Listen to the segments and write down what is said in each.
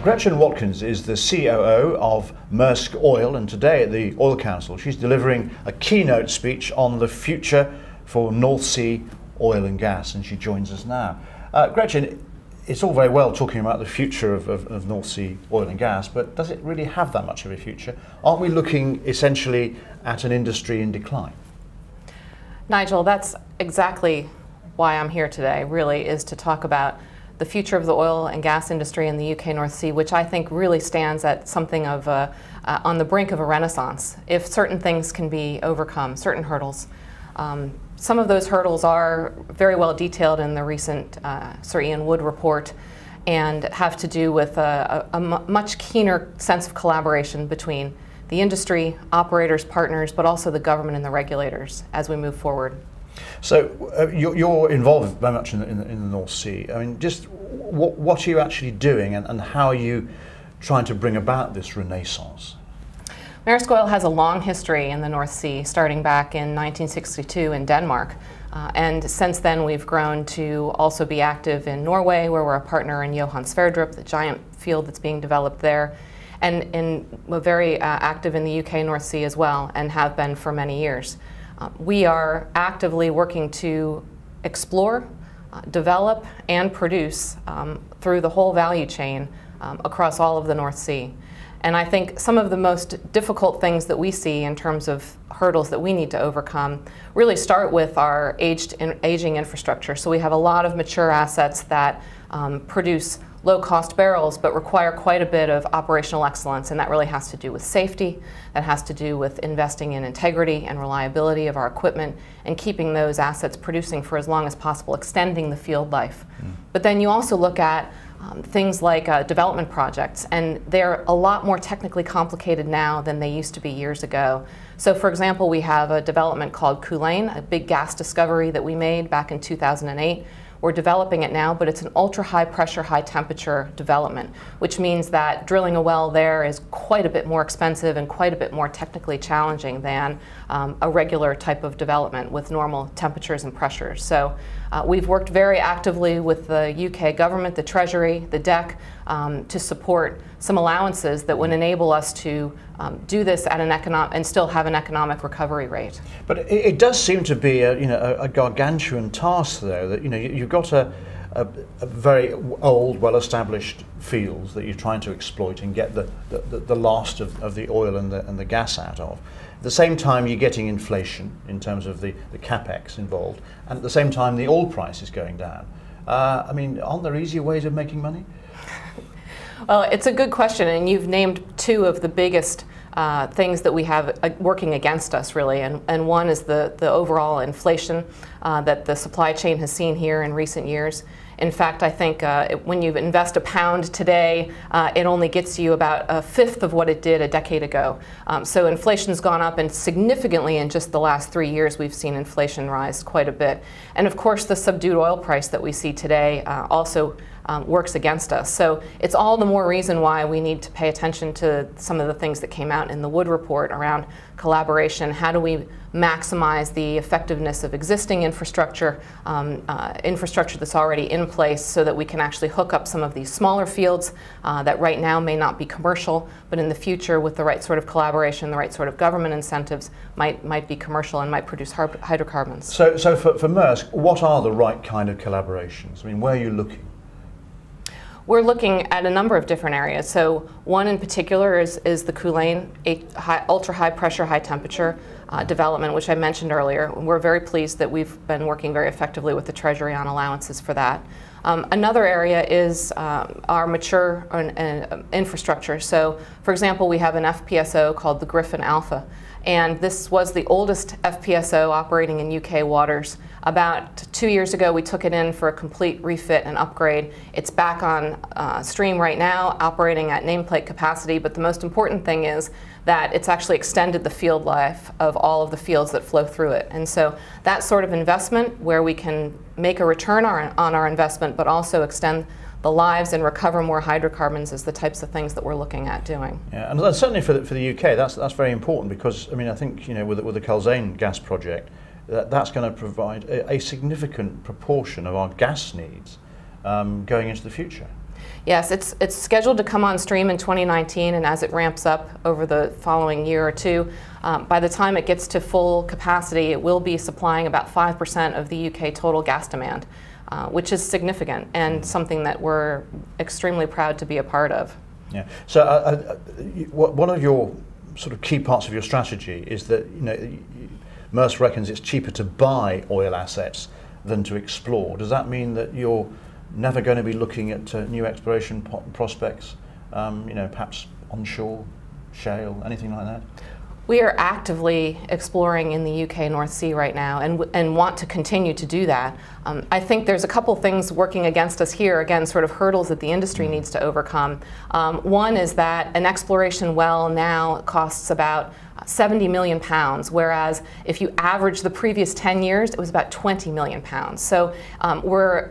Gretchen Watkins is the COO of Maersk Oil, and today at the Oil Council she's delivering a keynote speech on the future for North Sea oil and gas, and she joins us now. Gretchen, it's all very well talking about the future of North Sea oil and gas, but does it really have that much of a future? Aren't we looking essentially at an industry in decline? Nigel, that's exactly why I'm here today, really, is to talk about the future of the oil and gas industry in the UK North Sea, which I think really stands at something of on the brink of a renaissance. If certain things can be overcome, certain hurdles. Some of those hurdles are very well detailed in the recent Sir Ian Wood report and have to do with a much keener sense of collaboration between the industry, operators, partners, but also the government and the regulators as we move forward. So you're involved very much in the North Sea. I mean, just what are you actually doing, and how are you trying to bring about this renaissance? Maersk Oil has a long history in the North Sea, starting back in 1962 in Denmark. And since then we've grown to also be active in Norway, where we're a partner in Johan Sverdrup, the giant field that's being developed there. And we're very active in the UK North Sea as well, and have been for many years. We are actively working to explore, develop, and produce through the whole value chain across all of the North Sea. And I think some of the most difficult things that we see in terms of hurdles that we need to overcome really start with our aging infrastructure. So we have a lot of mature assets that produce low-cost barrels, but require quite a bit of operational excellence, and that really has to do with safety, that has to do with investing in integrity and reliability of our equipment, and keeping those assets producing for as long as possible, extending the field life. But then you also look at things like development projects, and they're a lot more technically complicated now than they used to be years ago. So for example, we have a development called Culzean, a big gas discovery that we made back in 2008. We're developing it now, but it's an ultra-high pressure, high temperature development, which means that drilling a well there is quite a bit more expensive and quite a bit more technically challenging than a regular type of development with normal temperatures and pressures. So we've worked very actively with the UK government, the Treasury, the DEC, to support some allowances that would enable us to do this at an and still have an economic recovery rate. But it does seem to be a gargantuan task, though. That you've got a very old, well-established fields that you're trying to exploit and get the last of the oil and the gas out of. At the same time, you're getting inflation in terms of the capex involved, and at the same time, the oil price is going down. I mean, aren't there easier ways of making money? Well, it's a good question, and you've named two of the biggest things that we have working against us, really, and one is the overall inflation that the supply chain has seen here in recent years. In fact, I think when you invest £1 today, it only gets you about a fifth of what it did a decade ago. So inflation's gone up, and significantly in just the last 3 years we've seen inflation rise quite a bit. And of course the subdued oil price that we see today also works against us. So it's all the more reason why we need to pay attention to some of the things that came out in the Wood report around collaboration. How do we maximize the effectiveness of existing infrastructure, infrastructure that's already in place, so that we can actually hook up some of these smaller fields that right now may not be commercial, but in the future, with the right sort of collaboration, the right sort of government incentives, might be commercial and might produce hydrocarbons. So for Maersk, what are the right kind of collaborations? I mean, where are you looking? We're looking at a number of different areas. So one in particular is the Culzean ultra-high pressure, high temperature development, which I mentioned earlier. We're very pleased that we've been working very effectively with the Treasury on allowances for that. Another area is our mature infrastructure. So, for example, we have an FPSO called the Griffin Alpha, and this was the oldest FPSO operating in UK waters. About 2 years ago, we took it in for a complete refit and upgrade. It's back on stream right now, operating at nameplate capacity, but the most important thing is that it's actually extended the field life of all of the fields that flow through it. And so that sort of investment, where we can make a return on our investment, but also extend the lives and recover more hydrocarbons, is the types of things that we're looking at doing. Yeah, and certainly for the UK, that's very important, because I mean, I think with the Culzean gas project, that's going to provide a significant proportion of our gas needs going into the future. Yes, it's scheduled to come on stream in 2019, and as it ramps up over the following year or two, by the time it gets to full capacity, it will be supplying about 5% of the UK total gas demand, which is significant and something that we're extremely proud to be a part of. Yeah. So one of your sort of key parts of your strategy is that Maersk reckons it's cheaper to buy oil assets than to explore. Does that mean that you're never going to be looking at new exploration prospects, perhaps onshore, shale, anything like that? We are actively exploring in the UK North Sea right now and want to continue to do that. I think there's a couple things working against us here, again, sort of hurdles that the industry needs to overcome. One is that an exploration well now costs about 70 million pounds, whereas if you average the previous 10 years, it was about 20 million pounds. So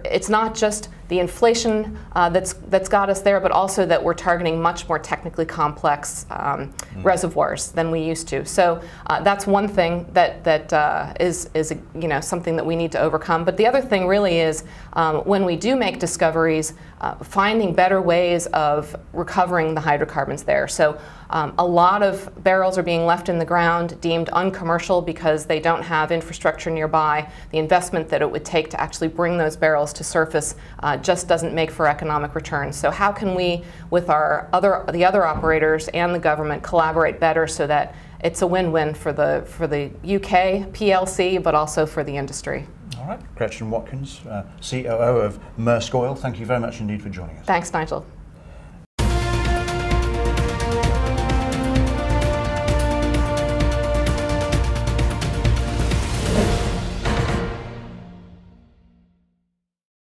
it's not just the inflation that's got us there, but also that we're targeting much more technically complex reservoirs than we used to. So that's one thing that is something that we need to overcome. But the other thing really is when we do make discoveries, finding better ways of recovering the hydrocarbons there. So a lot of barrels are being left in the ground deemed uncommercial because they don't have infrastructure nearby. The investment that it would take to actually bring those barrels to surface just doesn't make for economic returns. So how can we, with the other operators and the government, collaborate better so that it's a win-win for the UK PLC, but also for the industry? All right, Gretchen Watkins, COO of Maersk Oil, thank you very much indeed for joining us. Thanks, Nigel.